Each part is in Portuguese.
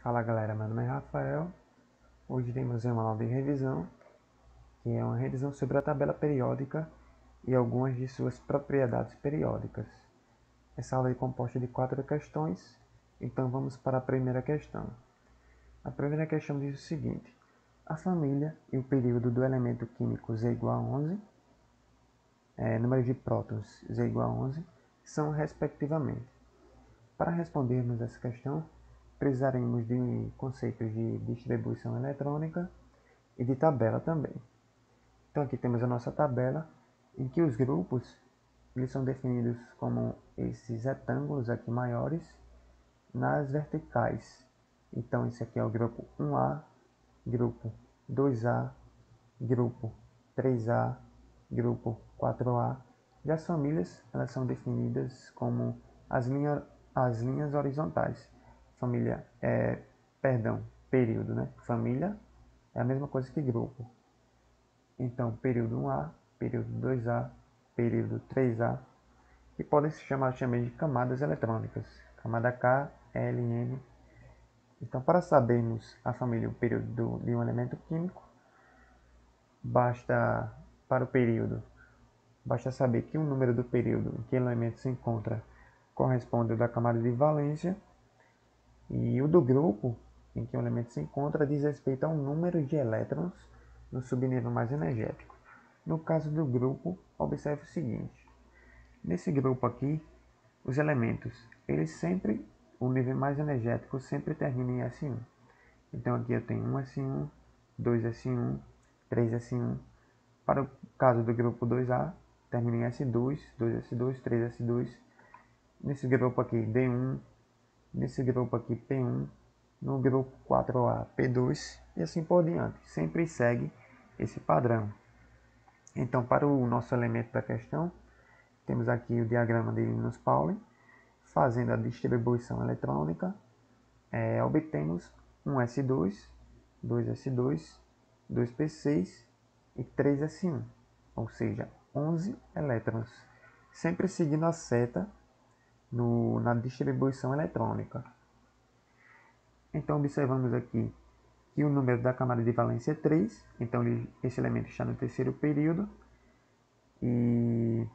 Fala galera, meu nome é Rafael. Hoje iremos ver uma aula de revisão, que é uma revisão sobre a tabela periódica e algumas de suas propriedades periódicas. Essa aula é composta de 4 questões, então vamos para a primeira questão. A primeira questão diz o seguinte: a família e o período do elemento químico Z igual a 11, número de prótons Z igual a 11, são respectivamente. Para respondermos essa questão, precisaremos de conceitos de distribuição eletrônica e de tabela também. Então aqui temos a nossa tabela, em que os grupos eles são definidos como esses retângulos aqui maiores nas verticais. Então esse aqui é o grupo 1A, grupo 2A, grupo 3A, grupo 4A. E as famílias elas são definidas como as linhas horizontais. Família período, né? Família é a mesma coisa que grupo. Então, período 1A, período 2A, período 3A, que podem se chamar também de camadas eletrônicas. Camada K, L, M. Então, para sabermos a família e o período de um elemento químico, para o período, basta saber que o número do período em que o elemento se encontra corresponde ao da camada de valência, e o do grupo em que o elemento se encontra diz respeito ao número de elétrons no subnível mais energético. No caso do grupo, observe o seguinte: nesse grupo aqui, os elementos, o nível mais energético sempre termina em S1. Então aqui eu tenho 1S1, 2S1, 3S1. Para o caso do grupo 2A, termina em S2, 2S2, 3S2. Nesse grupo aqui, D1. Nesse grupo aqui, P1. No grupo 4A, P2. E assim por diante. Sempre segue esse padrão. Então, para o nosso elemento da questão, temos aqui o diagrama de Linus-Pauling. Fazendo a distribuição eletrônica, obtemos um S2, 2S2, 2P6 e 3S1, ou seja, 11 elétrons, sempre seguindo a seta na distribuição eletrônica. Então, observamos aqui que o número da camada de valência é 3, então esse elemento está no terceiro período, e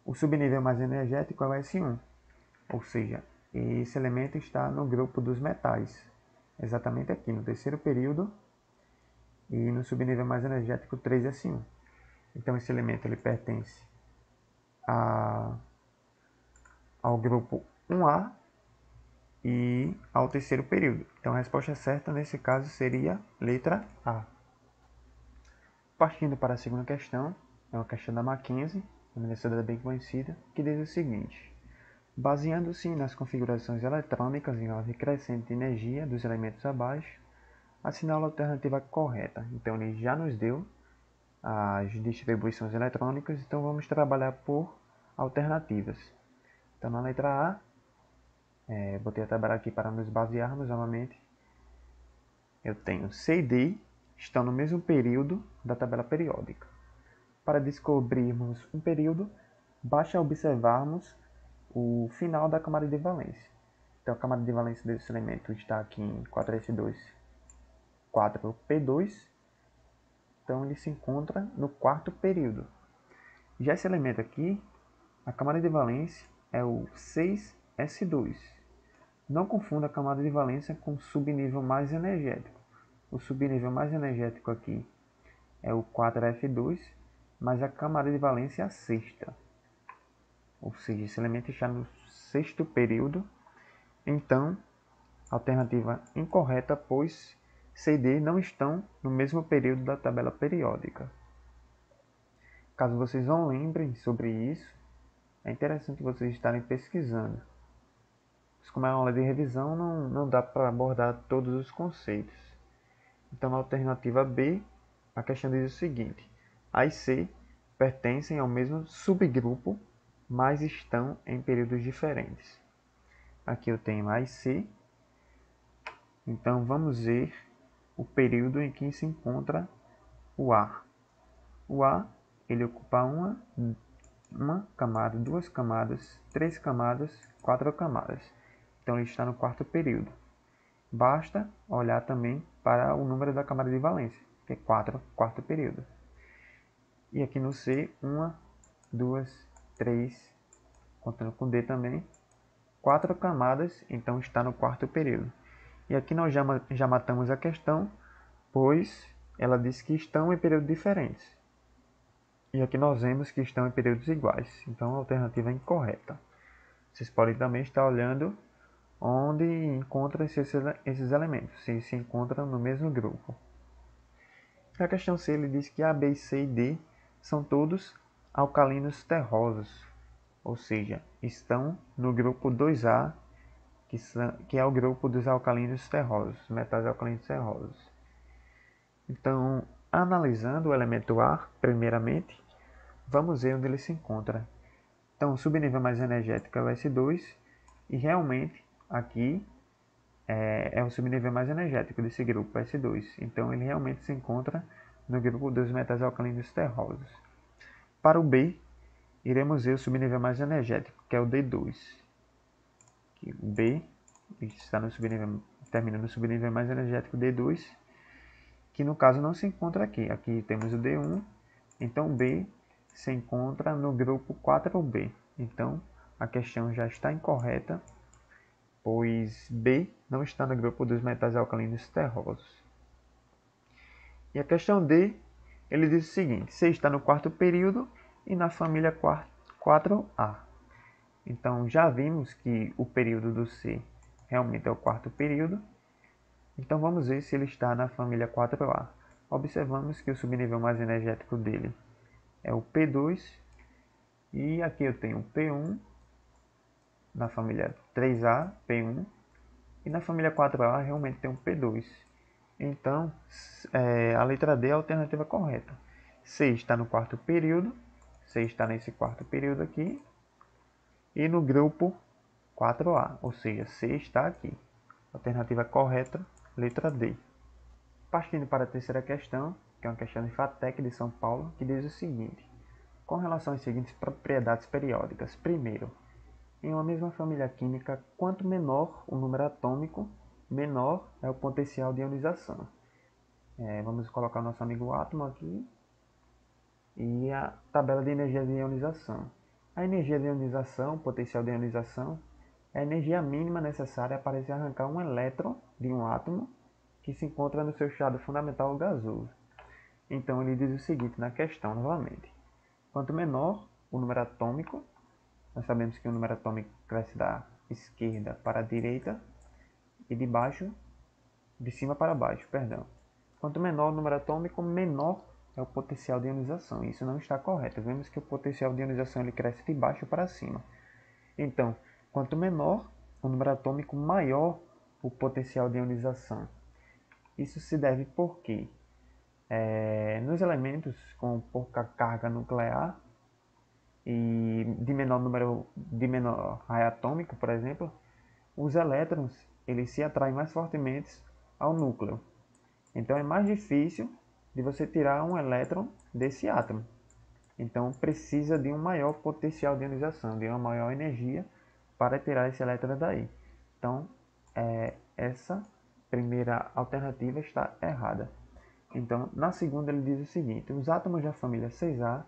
o subnível mais energético é o S1, ou seja, esse elemento está no grupo dos metais, exatamente aqui no terceiro período, e no subnível mais energético 3S1. Então esse elemento ele pertence ao grupo 1A e ao terceiro período. Então a resposta certa nesse caso seria letra A. Partindo para a segunda questão, é uma questão da Mackenzie, uma universidade bem conhecida, que diz o seguinte: baseando-se nas configurações eletrônicas em ordem crescente de energia dos elementos abaixo, assinala a alternativa correta. Então ele já nos deu as distribuições eletrônicas, então vamos trabalhar por alternativas. Então na letra A, botei a tabela aqui para nos basearmos novamente. Eu tenho C e D estão no mesmo período da tabela periódica. Para descobrirmos um período, basta observarmos o final da camada de valência. Então a camada de valência desse elemento está aqui em 4s2, 4p2. Então ele se encontra no quarto período. Já esse elemento aqui, a camada de valência é o 6s2. Não confunda a camada de valência com o subnível mais energético. O subnível mais energético aqui é o 4f2, mas a camada de valência é a sexta. Ou seja, esse elemento está no sexto período. Então, alternativa incorreta, pois C e D não estão no mesmo período da tabela periódica. Caso vocês não lembrem sobre isso, é interessante vocês estarem pesquisando. Mas como é uma aula de revisão, não dá para abordar todos os conceitos. Então, na alternativa B, a questão diz o seguinte: A e C pertencem ao mesmo subgrupo, mas estão em períodos diferentes. Aqui eu tenho A e C. Então, vamos ver o período em que se encontra o A. O A, ele ocupa uma camada, duas camadas, três camadas, quatro camadas. Então, ele está no quarto período. basta olhar também para o número da camada de valência, que é 4, quarto período. E aqui no C, 1, 2, 3, contando com D também, 4 camadas, então está no quarto período. E aqui nós já matamos a questão, pois ela diz que estão em períodos diferentes. E aqui nós vemos que estão em períodos iguais, então a alternativa é incorreta. Vocês podem também estar olhando onde encontram esses elementos, se encontram no mesmo grupo. Na questão C, ele diz que A, B, C e D são todos alcalinos terrosos, ou seja, estão no grupo 2A, que é o grupo dos alcalinos terrosos, metais alcalinos terrosos. Então, analisando o elemento A, primeiramente, vamos ver onde ele se encontra. Então, o subnível mais energético é o S2, e realmente aqui é o subnível mais energético desse grupo, S2. Então, ele realmente se encontra no grupo dos metais alcalinos terrosos. Para o B, iremos ver o subnível mais energético, que é o D2. O B está no subnível, termina no subnível mais energético D2, que no caso não se encontra aqui. Aqui temos o D1, então B se encontra no grupo 4B. Então a questão já está incorreta, pois B não está no grupo dos metais alcalinos terrosos. E a questão D, ele diz o seguinte: C está no quarto período e na família 4A. Então já vimos que o período do C realmente é o quarto período. Então vamos ver se ele está na família 4A. Observamos que o subnível mais energético dele é o P2. E aqui eu tenho o P1 na família 3A, P1. E na família 4A realmente tem um P2. Então a letra D é a alternativa correta. C está no quarto período. C está nesse quarto período aqui. E no grupo 4A, ou seja, C está aqui. Alternativa correta, letra D. Partindo para a terceira questão, que é uma questão de FATEC de São Paulo, que diz o seguinte: com relação às seguintes propriedades periódicas. Primeiro, em uma mesma família química, quanto menor o número atômico, menor é o potencial de ionização. Vamos colocar o nosso amigo átomo aqui e a tabela de energia de ionização. A energia de ionização, o potencial de ionização, é a energia mínima necessária para se arrancar um elétron de um átomo que se encontra no seu estado fundamental gasoso. Então ele diz o seguinte na questão novamente: quanto menor o número atômico, nós sabemos que o número atômico cresce da esquerda para a direita e de cima para baixo, perdão. Quanto menor o número atômico, menor é o potencial de ionização. Isso não está correto. Vemos que o potencial de ionização ele cresce de baixo para cima. Então, quanto menor o número atômico, maior o potencial de ionização. Isso se deve porque nos elementos com pouca carga nuclear e de menor raio atômico, por exemplo, os elétrons eles se atraem mais fortemente ao núcleo. Então é mais difícil de você tirar um elétron desse átomo. Então precisa de um maior potencial de ionização, de uma maior energia para tirar esse elétron daí. Então essa primeira alternativa está errada. Então na segunda ele diz o seguinte: os átomos da família 6A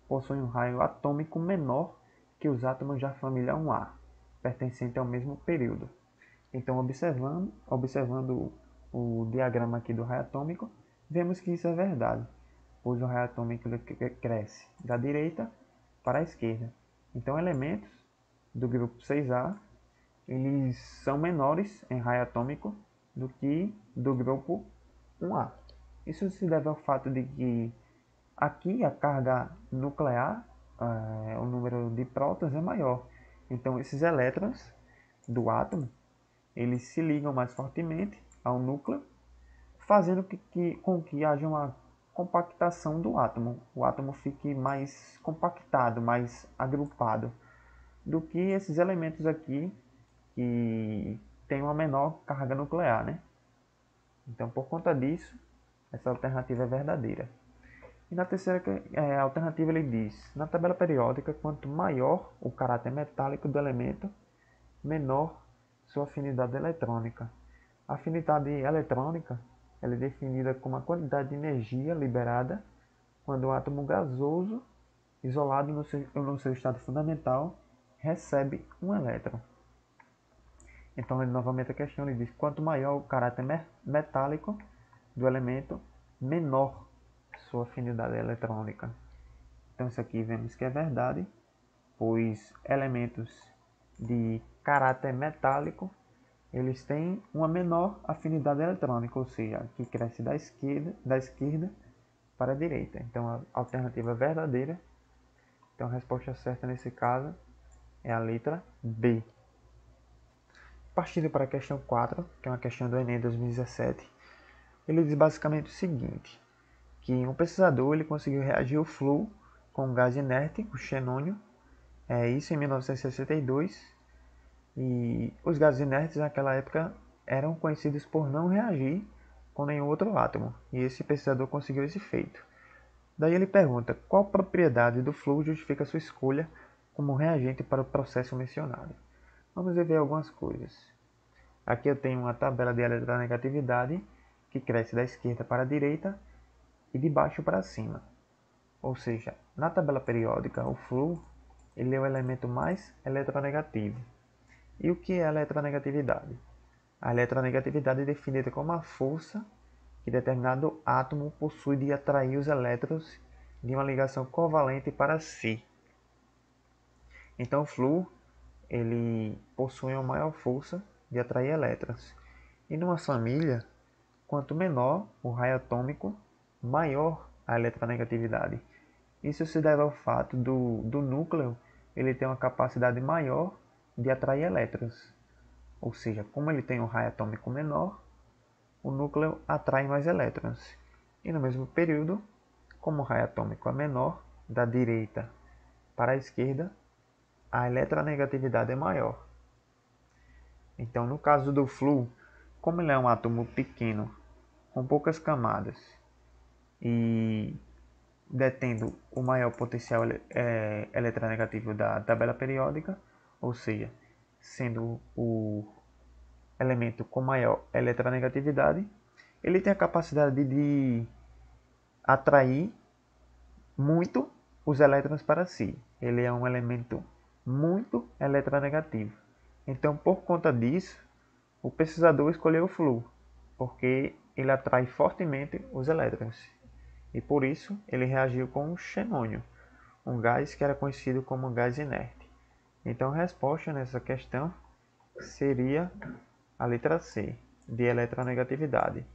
possuem um raio atômico menor que os átomos da família 1A, pertencente ao mesmo período. Então, observando o diagrama aqui do raio atômico, vemos que isso é verdade, pois o raio atômico cresce da direita para a esquerda. Então, elementos do grupo 6A, eles são menores em raio atômico do que do grupo 1A. Isso se deve ao fato de que aqui a carga nuclear, o número de prótons é maior. Então esses elétrons do átomo, eles se ligam mais fortemente ao núcleo, fazendo com que haja uma compactação do átomo. O átomo fique mais compactado, mais agrupado, do que esses elementos aqui que têm uma menor carga nuclear, né? Então por conta disso, essa alternativa é verdadeira. E na terceira alternativa ele diz: na tabela periódica, quanto maior o caráter metálico do elemento, menor sua afinidade eletrônica. A afinidade eletrônica ela é definida como a quantidade de energia liberada quando o átomo gasoso, isolado no seu estado fundamental, recebe um elétron. Então, novamente a questão ele diz: quanto maior o caráter metálico do elemento, menor sua afinidade eletrônica. Então, isso aqui vemos que é verdade, pois elementos de caráter metálico eles têm uma menor afinidade eletrônica, ou seja, que cresce da esquerda para a direita. Então, a alternativa verdadeira. Então, a resposta certa nesse caso é a letra B. Partindo para a questão 4, que é uma questão do Enem 2017, ele diz basicamente o seguinte, que um pesquisador ele conseguiu reagir ao flúor com um gás inerte, o xenônio, isso em 1962, e os gases inertes naquela época eram conhecidos por não reagir com nenhum outro átomo, e esse pesquisador conseguiu esse feito. Daí ele pergunta qual propriedade do flúor justifica sua escolha como reagente para o processo mencionado. Vamos ver algumas coisas. Aqui eu tenho uma tabela de eletronegatividade que cresce da esquerda para a direita e de baixo para cima. Ou seja, na tabela periódica, o flúor ele é o elemento mais eletronegativo. E o que é a eletronegatividade? A eletronegatividade é definida como a força que determinado átomo possui de atrair os elétrons de uma ligação covalente para si. Então o flúor ele possui uma maior força de atrair elétrons. E numa família, quanto menor o raio atômico, maior a eletronegatividade. Isso se deve ao fato do núcleo ele ter uma capacidade maior de atrair elétrons. Ou seja, como ele tem um raio atômico menor, o núcleo atrai mais elétrons. E no mesmo período, como o raio atômico é menor, da direita para a esquerda, a eletronegatividade é maior. Então, no caso do flúor, como ele é um átomo pequeno, com poucas camadas, e detendo o maior potencial eletronegativo da tabela periódica, ou seja, sendo o elemento com maior eletronegatividade, ele tem a capacidade de atrair muito os elétrons para si. Ele é um elemento muito eletronegativo. Então, por conta disso, o pesquisador escolheu o flúor, porque ele atrai fortemente os elétrons. E por isso, ele reagiu com o xenônio, um gás que era conhecido como gás inerte. Então, a resposta nessa questão seria a letra C, de eletronegatividade.